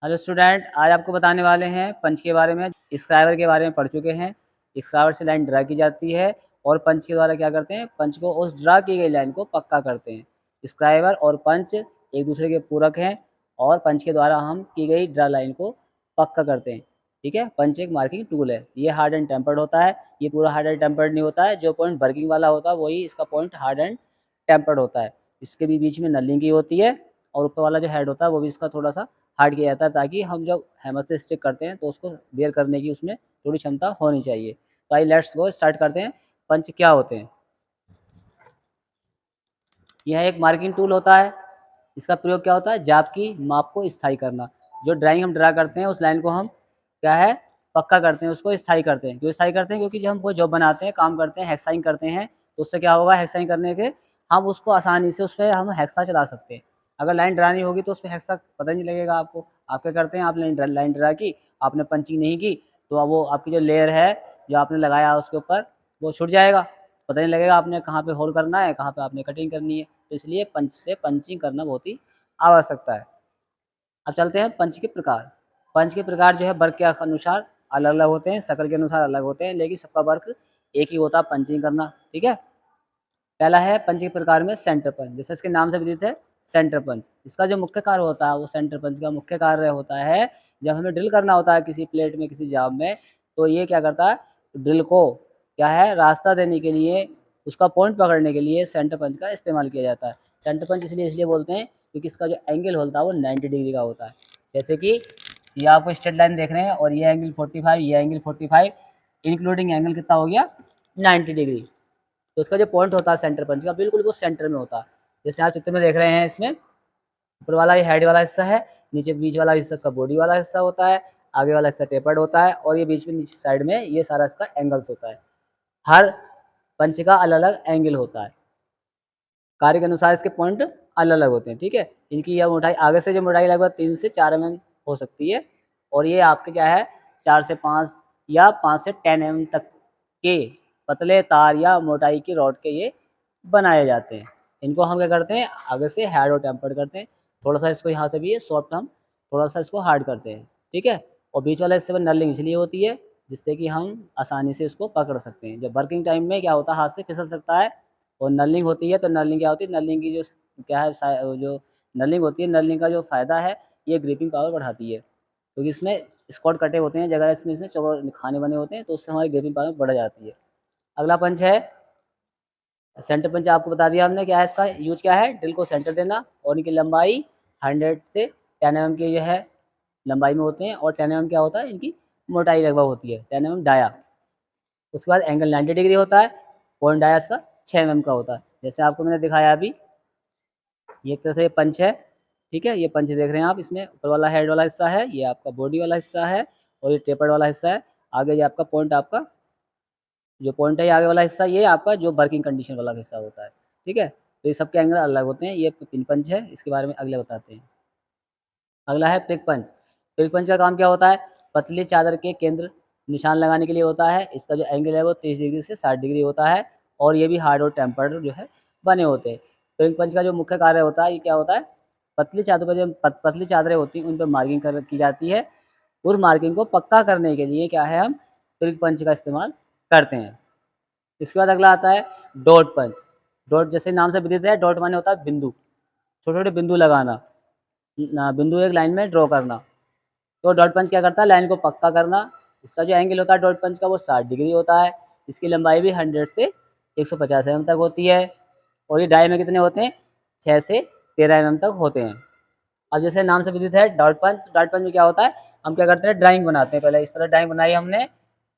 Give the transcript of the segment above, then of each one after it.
Hello student, आज आपको बताने वाले हैं पंच के बारे में। स्क्राइबर के बारे में पढ़ चुके हैं। स्क्राइबर से लाइन ड्रा की जाती है और पंच के द्वारा क्या करते हैं, पंच को उस ड्रा की गई लाइन को पक्का करते हैं। स्क्राइबर और पंच एक दूसरे के पूरक हैं और पंच के द्वारा हम की गई ड्रा लाइन को पक्का करते हैं। ठीक है, पंच एक मार्किंग टूल है। ये हार्ड एंड टेम्पर्ड होता है। ये पूरा हार्ड एंड टेम्पर्ड नहीं होता है। जो पॉइंट वर्किंग वाला होता है वही इसका पॉइंट हार्ड एंड टेम्पर्ड होता है। इसके भी बीच में नलिंग की होती है और ऊपर वाला जो हेड होता है वो भी इसका थोड़ा सा हार्ड किया जाता है, ताकि हम जब हैमर से स्टिक करते हैं तो उसको बेयर करने की उसमें थोड़ी क्षमता होनी चाहिए। तो आइए लेट्स गो, स्टार्ट करते हैं। पंच क्या होते हैं? यह एक मार्किंग टूल होता है। इसका प्रयोग क्या होता है? जाप की माप को स्थायी करना। जो ड्राइंग हम ड्रा करते हैं उस लाइन को हम क्या है, पक्का करते हैं, उसको स्थायी करते हैं। क्यों स्थायी करते हैं? क्योंकि जब हम कोई जॉब बनाते हैं, काम करते हैं, हेक्साइंग करते हैं, तो उससे क्या होगा, हेक्साइंग करने के हम उसको आसानी से उस पर हम हेक्सा चला सकते हैं। अगर लाइन ड्रा नहीं होगी तो उस पर हेक्सा पता नहीं लगेगा आपको। आप क्या करते हैं, आप लाइन ड्रा की, आपने पंचिंग नहीं की, तो अब वो आपकी जो लेयर है जो आपने लगाया उसके ऊपर वो छूट जाएगा। पता नहीं लगेगा आपने कहाँ पे होल करना है, कहाँ पे आपने कटिंग करनी है। तो इसलिए पंच से पंचिंग करना बहुत ही आवश्यकता है। अब चलते हैं पंच के प्रकार। पंच के प्रकार जो है वर्क के अनुसार अलग अलग होते हैं, शकल के अनुसार अलग होते हैं, लेकिन सबका वर्क एक ही होता है, पंचिंग करना। ठीक है, पहला है पंच के प्रकार में सेंटर पंच। जैसे इसके नाम से विदित है, सेंटर पंच। इसका जो मुख्य कार्य होता है, वो सेंटर पंच का मुख्य कार्य होता है, जब हमें ड्रिल करना होता है किसी प्लेट में, किसी जाब में, तो ये क्या करता है, ड्रिल को क्या है, रास्ता देने के लिए, उसका पॉइंट पकड़ने के लिए सेंटर पंच का इस्तेमाल किया जाता है। सेंटर पंच इसलिए बोलते हैं क्योंकि इसका जो एंगल होता है वो 90 डिग्री का होता है। जैसे कि ये आपको स्ट्रेट लाइन देख रहे हैं और ये एंगल 45, ये एंगल 45, इंक्लूडिंग एंगल कितना हो गया, 90 डिग्री। तो उसका जो पॉइंट होता है सेंटर पंच का, बिल्कुल वो सेंटर में होता है। जैसे आप चित्र में देख रहे हैं, इसमें ऊपर वाला ये हेड वाला हिस्सा है, नीचे बीच वाला हिस्सा इसका बॉडी वाला हिस्सा होता है, आगे वाला हिस्सा टेपर्ड होता है और ये बीच में नीचे साइड में ये सारा इसका एंगल्स होता है। हर पंच का अलग अलग एंगल होता है, कार्य के अनुसार इसके पॉइंट अलग अलग होते हैं। ठीक है, इनकी यह मोटाई, आगे से जो मोटाई लगभग 3 से 4 mm हो सकती है और ये आपके क्या है, 4 से 5 या 5 से 10 mm तक के पतले तार या मोटाई की रॉड के ये बनाए जाते हैं। इनको हम क्या करते हैं, आगे से हार्ड और टेम्पर्ड करते हैं। थोड़ा सा इसको यहाँ से भी सॉफ्ट हम थोड़ा सा इसको हार्ड करते हैं। ठीक है, और बीच वाला हिस्से में नलिंग इसलिए होती है जिससे कि हम आसानी से इसको पकड़ सकते हैं। जब वर्किंग टाइम में क्या होता है, हाथ से फिसल सकता है। और नलिंग होती है, तो नलिंग क्या होती है, नलिंग की जो क्या है, जो नलिंग होती है, नलिंग का जो फ़ायदा है, ये ग्रिपिंग पावर बढ़ाती है, क्योंकि इसमें स्क्वाड कटे होते हैं, जगह इसमें इसमें चौकोर खाने बने होते हैं, तो उससे हमारी ग्रिपिंग पावर बढ़ जाती है। अगला पंच है सेंटर पंच। आपको बता दिया हमने क्या है, इसका यूज क्या है, ड्रिल को सेंटर देना और इनकी लंबाई 100 से 10 mm की जो है लंबाई में होते हैं और 10 mm क्या होता है, इनकी मोटाई लगभग होती है, 10 mm डाया। उसके बाद एंगल 90 डिग्री होता है, पॉइंट डाया इसका 6 mm का होता है। जैसे आपको मैंने दिखाया अभी, ये एक तरह से ये पंच है। ठीक है, ये पंच देख रहे हैं आप, इसमें ऊपर वाला हेड वाला हिस्सा है, ये आपका बॉडी वाला हिस्सा है और ये टेपर्ड वाला हिस्सा है। आगे ये आपका पॉइंट, आपका जो पॉइंट है ये आगे वाला हिस्सा, ये आपका जो वर्किंग कंडीशन वाला हिस्सा होता है। ठीक है, तो ये सबके एंगल अलग होते हैं। ये पिन पंच है, इसके बारे में अगले बताते हैं। अगला है पिक पंच। पिक पंच का काम क्या होता है, पतली चादर के केंद्र निशान लगाने के लिए होता है। इसका जो एंगल है वो 30 डिग्री से 60 डिग्री होता है और ये भी हार्ड और टेम्पर्ड जो है बने होते हैं। पिक पंच का जो मुख्य कार्य होता है, ये क्या होता है, पतली चादर पर जो पतली चादरें होती हैं उन पर मार्किंग की जाती है। उस मार्किंग को पक्का करने के लिए क्या है, हम पिक पंच का इस्तेमाल करते हैं। इसके बाद अगला आता है डॉट पंच। डॉट जैसे नाम से विदित है, डॉट माने होता है बिंदु, छोटे छोटे बिंदु लगाना, बिंदु एक लाइन में ड्रॉ करना। तो डॉट पंच क्या करता है, लाइन को पक्का करना। इसका जो एंगल होता है डॉट पंच का, वो 60 डिग्री होता है। इसकी लंबाई भी 100 से 150 mm तक होती है और ये डाई में कितने होते हैं, 6 से 13 mm तक होते हैं। अब जैसे नाम से विदित है डॉट पंच, डॉट पंच में क्या होता है, हम क्या करते हैं, ड्राइंग बनाते हैं। पहले इस तरह ड्राइंग बनाई हमने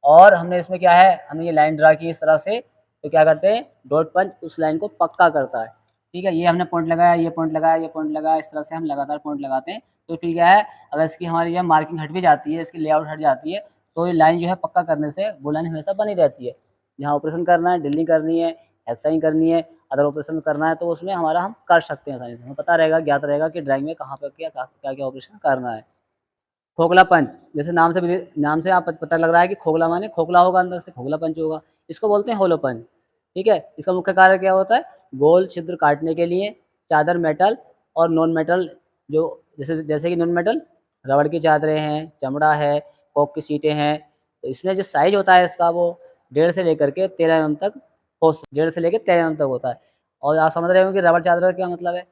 और हमने इसमें क्या है, हमने ये लाइन ड्रा की इस तरह से, तो क्या करते हैं, डॉट पंच उस लाइन को पक्का करता है। ठीक है, ये हमने पॉइंट लगाया, ये पॉइंट लगाया, ये पॉइंट लगाया, इस तरह से हम लगातार पॉइंट लगाते हैं। तो फिर क्या है, अगर इसकी हमारी यह मार्किंग हट भी जाती है, इसकी लेआउट हट जाती है, तो ये लाइन जो है पक्का करने से वो लाइन हमेशा बनी रहती है। जहाँ ऑपरेशन करना है, ड्रिलिंग करनी है, हेक्साइंग करनी है, अदर ऑपरेशन करना है, तो उसमें हमारा हम कर सकते हैं आसानी से। हमें पता रहेगा, ज्ञात रहेगा कि ड्राइंग में कहाँ पर क्या क्या ऑपरेशन करना है। खोखला पंच, जैसे नाम से आप पता लग रहा है कि खोखला माने खोखला होगा, अंदर से खोखला पंच होगा। इसको बोलते हैं होलो पंच। ठीक है, इसका मुख्य कार्य क्या होता है, गोल छिद्र काटने के लिए चादर मेटल और नॉन मेटल, जो जैसे जैसे कि नॉन मेटल रबड़ की चादरें हैं, चमड़ा है, कॉक की सीटें हैं। तो इसमें जो साइज़ होता है इसका वो 1.5 से लेकर के 13 एमएम तक 1.5 से लेकर 13 एमएम तक होता है। और आप समझ रहे होंगे कि रबड़ चादर का क्या मतलब है?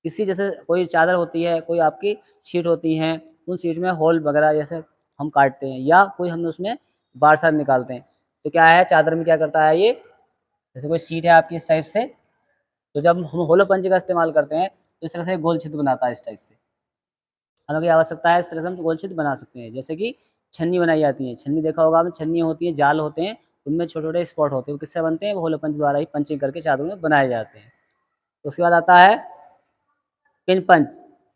किसी जैसे कोई चादर होती है, कोई आपकी शीट होती हैं, उन शीट में होल वगैरह जैसे हम काटते हैं या कोई हमने उसमें बार-सार निकालते हैं। तो क्या है चादर में क्या करता है ये, जैसे कोई शीट है आपकी इस टाइप से, तो जब हम होलो पंच का इस्तेमाल करते हैं, तो इस तरह से गोल छिद्र बनाता है इस टाइप से। हमें की आवश्यकता है इस तरह से हम गोल छिद्र बना सकते हैं। जैसे कि छन्नी बनाई जाती है, छन्नी देखा होगा आपने, छन्नी होती है, जाल होते हैं, उनमें छोटे-छोटे स्पॉट होते हैं, वो किससे बनते हैं? वो होलो पंच द्वारा ही पंचिंग करके चादरों में बनाए जाते हैं। उसके बाद आता है पिन पंच।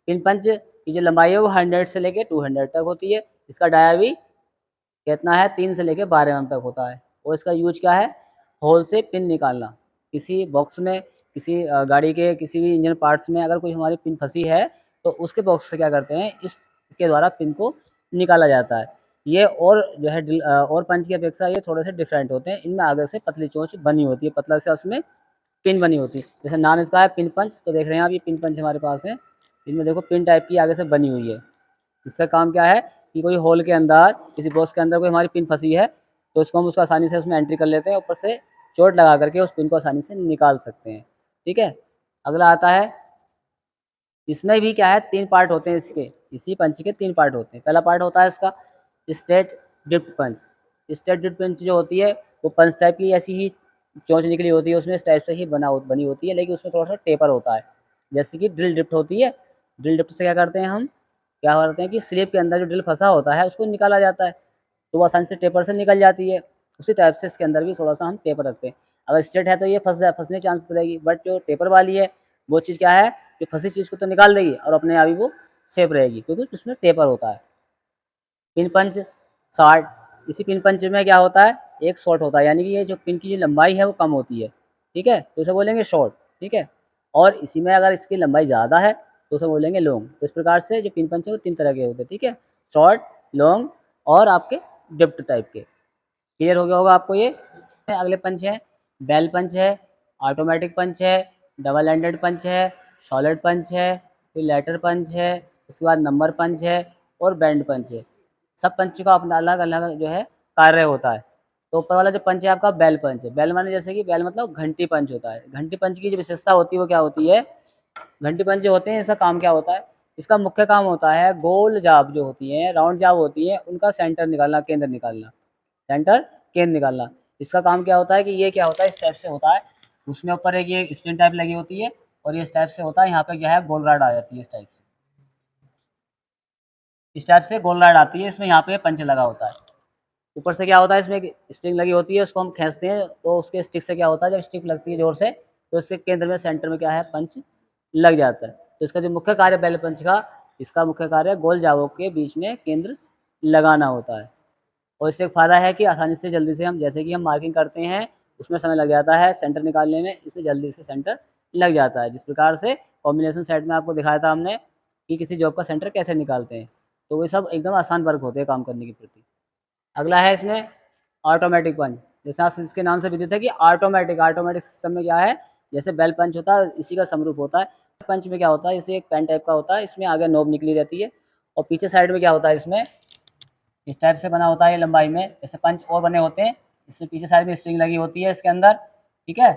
पिन पंच की जो लंबाई है वो 100 से लेके 200 तक होती है। इसका डाया भी कितना है 3 से लेके 12 एमएम तक होता है और इसका यूज़ क्या है? होल से पिन निकालना। किसी बॉक्स में, किसी गाड़ी के किसी भी इंजन पार्ट्स में अगर कोई हमारी पिन फँसी है, तो उसके बॉक्स से क्या करते हैं, इसके द्वारा पिन को निकाला जाता है। ये और जो है और पंच की अपेक्षा ये थोड़े से डिफरेंट होते हैं। इनमें आगे से पतली चोंच बनी होती है, पतला सा उसमें पिन बनी होती है। जैसे नाम इसका है पिन पंच, तो देख रहे हैं आप ये पिन पंच हमारे पास है। इनमें देखो पिन टाइप की आगे से बनी हुई है। इसका काम क्या है कि कोई होल के अंदर, किसी बॉक्स के अंदर कोई हमारी पिन फँसी है, तो उसको हम उसको आसानी से उसमें एंट्री कर लेते हैं, ऊपर से चोट लगा करके उस पिन को आसानी से निकाल सकते हैं। ठीक है? अगला आता है, इसमें भी क्या है 3 पार्ट होते हैं इसके, इसी पंच के 3 पार्ट होते हैं। पहला पार्ट होता है इसका स्ट्रेट ड्रिफ्ट पंच। स्ट्रेट ड्रिफ्ट पंच जो होती है, वो पंच टाइप की ऐसी ही चोंच निकली होती है, उसमें इस टाइप से ही बनी होती है, लेकिन उसमें थोड़ा-सा टेपर होता है। जैसे कि ड्रिल ड्रिफ्ट होती है, ड्रिल ड्रिफ्ट से क्या करते हैं हम, क्या करते हैं कि स्लिप के अंदर जो ड्रिल फँसा होता है, उसको निकाला जाता है, तो वो आसानी से टेपर से निकल जाती है। उसी टाइप से इसके अंदर भी थोड़ा-सा हम टेपर रखते हैं। अगर स्ट्रेट है तो ये फँसने के चांसेस रहेगी, बट जो टेपर वाली है, वो चीज़ क्या है कि फँसी चीज़ को तो निकाल देगी और अपने आप ही वो सेफ रहेगी, क्योंकि उसमें टेपर होता है। पिन पंच शॉर्ट, इसी पिन पंच में क्या होता है, एक शॉर्ट होता है, यानी कि ये जो पिन की जो लंबाई है वो कम होती है, ठीक है? तो इसे बोलेंगे शॉर्ट, ठीक है? और इसी में अगर इसकी लंबाई ज़्यादा है, तो उसे बोलेंगे लॉन्ग। तो इस प्रकार से जो पिन पंच है वो 3 तरह के होते हैं, ठीक है? शॉर्ट, लॉन्ग और आपके डिप्ट टाइप के। क्लियर हो गया होगा आपको ये? अगले पंच हैं, बेल पंच है, ऑटोमेटिक पंच है, डबल एंडेड पंच है, सॉलिड पंच है, फिर लैटर पंच है, उसके बाद नंबर पंच है और बैंड पंच है। सब पंच का अपना अलग-अलग जो है कार्य होता है। तो ऊपर वाला जो पंच है आपका बेल पंच है। बेल माने जैसे कि बेल मतलब घंटी पंच होता है। घंटी पंच की जो विशेषता होती है वो क्या होती है? घंटी पंच जो होते हैं इसका काम क्या होता है? इसका मुख्य काम होता है गोल जाब जो होती हैं, राउंड जाब होती हैं, उनका सेंटर निकालना, केंद्र निकालना। सेंटर केंद्र निकालना। इसका काम क्या होता है कि ये क्या होता है इस टाइप से होता है, उसमें ऊपर एक ये स्प्रिंग टाइप लगी होती है और ये इस टाइप से होता है, यहाँ पे क्या है गोल रॉड आ जाती है इस टाइप से। इस टाइप से गोल रॉड आती है, इसमें यहाँ पे पंच लगा होता है। ऊपर से क्या होता है इसमें एक स्प्रिंग लगी होती है, उसको हम खींचते हैं तो उसके स्टिक से क्या होता है, जब स्टिक लगती है ज़ोर से, तो इसके केंद्र में सेंटर में क्या है पंच लग जाता है। तो इसका जो मुख्य कार्य बेल पंच का, इसका मुख्य कार्य गोल जावों के बीच में केंद्र लगाना होता है। और इससे एक फ़ायदा है कि आसानी से जल्दी से हम, जैसे कि हम मार्किंग करते हैं, उसमें समय लग जाता है सेंटर निकालने में, इसमें जल्दी से सेंटर लग जाता है। जिस प्रकार से कॉम्बिनेशन सेट में आपको दिखाया था हमने कि किसी जॉब का सेंटर कैसे निकालते हैं, तो वो सब एकदम आसान वर्क होते हैं काम करने के प्रति। अगला है इसमें ऑटोमेटिक पंच। जैसे आप इसके नाम से विदित है कि ऑटोमेटिक सिस्टम में क्या है, जैसे बेल पंच होता है इसी का समरूप होता है। पंच में क्या होता है, जैसे एक पेन टाइप का होता है, इसमें आगे नोब निकली रहती है और पीछे साइड में क्या होता है, इसमें इस टाइप से बना होता है ये लंबाई में, जैसे पंच और बने होते हैं, इसमें पीछे साइड में स्प्रिंग लगी होती है इसके अंदर, ठीक है?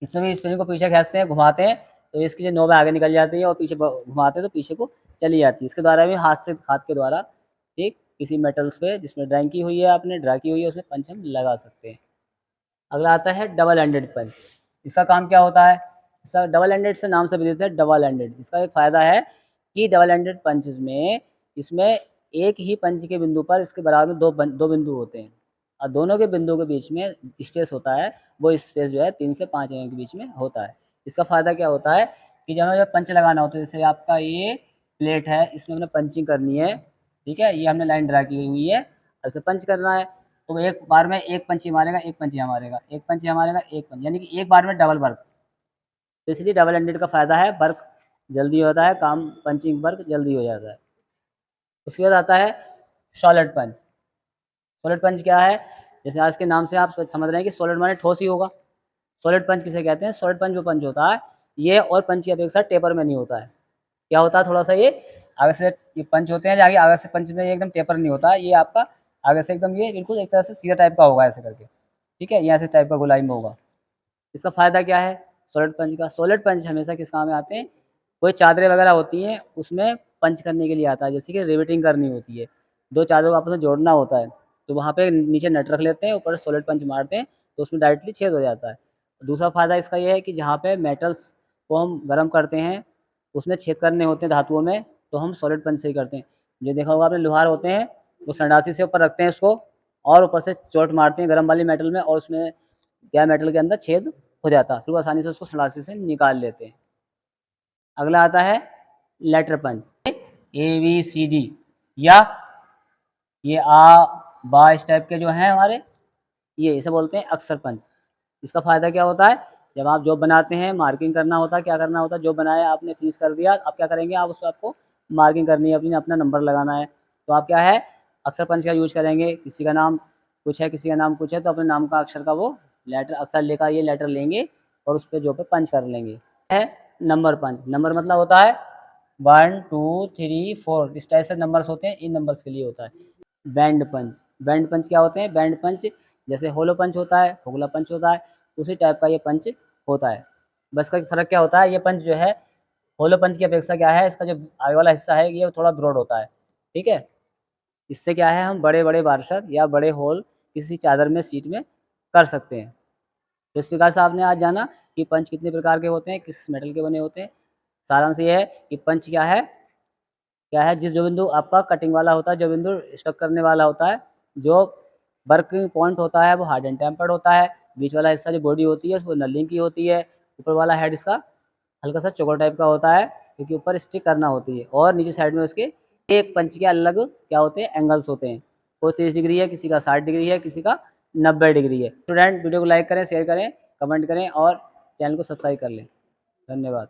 इसमें भी स्प्रिंग को पीछे खींचते हैं, घुमाते हैं, तो इसकी जो नोब है आगे निकल जाती है और पीछे घुमाते हैं तो पीछे को चली जाती है। इसके द्वारा भी हाथ के द्वारा, ठीक, किसी मेटल्स पे जिसमें ड्राइंग की हुई है, आपने ड्रा की हुई है, उसमें पंच हम लगा सकते हैं। अगला आता है डबल एंडेड पंच। इसका काम क्या होता है? इसका डबल एंडेड से नाम से भी देते हैं डबल एंडेड। इसका एक फ़ायदा है कि डबल एंडेड पंचेज़ में, इसमें एक ही पंच के बिंदु पर इसके बराबर में 2 बिंदु होते हैं और दोनों के बिंदुओं के बीच में स्पेस होता है, वो स्पेस जो है 3 से 5 एमएम के बीच में होता है। इसका फ़ायदा क्या होता है कि जब हमें पंच लगाना होता है, जैसे आपका ये प्लेट है, इसमें हमने पंचिंग करनी है, ठीक है? ये हमने लाइन ड्रा की हुई है, ऐसे पंच करना है, तो एक बार में एक पंच ये मारेगा, एक पंच यहाँ मारेगा, एक पंच यहाँ मारेगा, एक पंच, यानी कि एक बार में डबल वर्क। तो इसलिए डबल एंडेड का फ़ायदा है, वर्क जल्दी होता है, काम पंचिंग वर्क जल्दी हो जाता है। उसके बाद आता है सॉलिड पंच। सॉलिड पंच क्या है? जैसे आज के नाम से आप समझ रहे हैं कि सॉलिड माने ठोस ही होगा। सॉलिड पंच किसे कहते हैं? सॉलिड पंच वो पंच होता है, ये और पंच की अपेक्षा टेपर में नहीं होता है। क्या होता है थोड़ा-सा ये, आगे से ये पंच होते हैं, आगे से पंच में ये एकदम टेपर नहीं होता, ये आपका आगे से एकदम ये बिल्कुल एक तरह से सीधा टाइप का होगा ऐसे करके, ठीक है, ये ऐसे टाइप का गोलाई में होगा। इसका फ़ायदा क्या है सॉलिड पंच का? सॉलिड पंच हमेशा किस काम में आते हैं? कोई चादरें वगैरह होती हैं उसमें पंच करने के लिए आता है, जैसे कि रिवेटिंग करनी होती है, 2 चादरों को आपस में जोड़ना होता है, तो वहाँ पे नीचे नट रख लेते हैं, ऊपर सॉलिड पंच मारते हैं, तो उसमें डायरेक्टली छेद हो जाता है। दूसरा फ़ायदा इसका ये है कि जहाँ पे मेटल्स को हम गर्म करते हैं, उसमें छेद करने होते हैं धातुओं में, तो हम सॉलिड पंच से ही करते हैं। जो देखा होगा आपने लोहार होते हैं, वो संडासी से ऊपर रखते हैं इसको और ऊपर से चोट मारते हैं गर्म वाली मेटल में और उसमें क्या मेटल के अंदर छेद हो जाता है, फिर वो आसानी से उसको संडासी से निकाल लेते हैं। अगला आता है लेटर पंच, ABCD या ये आ बा इस टाइप के जो हैं हमारे, ये इसे बोलते हैं अक्षर पंच। इसका फ़ायदा क्या होता है? जब आप जॉब बनाते हैं, मार्किंग करना होता है, क्या करना होता है, जो बनाया आपने फिनिश कर दिया, अब क्या करेंगे आप उसको आपको मार्किंग करनी है, अपनी अपना नंबर लगाना है, तो आप क्या है अक्षर पंच का यूज़ करेंगे। किसी का नाम कुछ है, किसी का नाम कुछ है, तो अपने नाम का अक्षर का वो लेटर अक्षर लेकर ये लेटर लेंगे और उस पे जो पे पंच कर लेंगे। है नंबर पंच, नंबर मतलब होता है 1 2 3 4 इस टाइप से नंबर्स होते हैं, इन नंबर्स के लिए होता है। बैंड पंच, बैंड पंच क्या होते हैं? बैंड पंच जैसे होलो पंच होता है, फोगला पंच होता है, उसी टाइप का ये पंच होता है। बस का फ़र्क क्या होता है, ये पंच जो है होलो पंच की अपेक्षा क्या है, इसका जो आगे वाला हिस्सा है ये थोड़ा ब्रॉड होता है, ठीक है। इससे क्या है हम बड़े बड़े वार्शर या बड़े होल किसी चादर में सीट में कर सकते हैं। तो इस प्रकार से आपने आज जाना कि पंच कितने प्रकार के होते हैं, किस मेटल के बने होते हैं। सारांश ये है कि पंच क्या है जिस जो बिंदु आपका कटिंग वाला होता है, जो बिंदु स्टक करने वाला होता है, जो वर्किंग पॉइंट होता है वो हार्ड एंड टेम्पर्ड होता है, बीच वाला हिस्सा जो बॉडी होती है वो नलिंग की होती है, ऊपर वाला हेड इसका हल्का सा चौकोर टाइप का होता है क्योंकि ऊपर स्टिक करना होती है और नीचे साइड में उसके एक पंच के अलग क्या होते हैं एंगल्स होते हैं, कोई 30 डिग्री है, किसी का 60 डिग्री है, किसी का 90 डिग्री है। स्टूडेंट वीडियो को लाइक करें, शेयर करें, कमेंट करें और चैनल को सब्सक्राइब कर लें। धन्यवाद।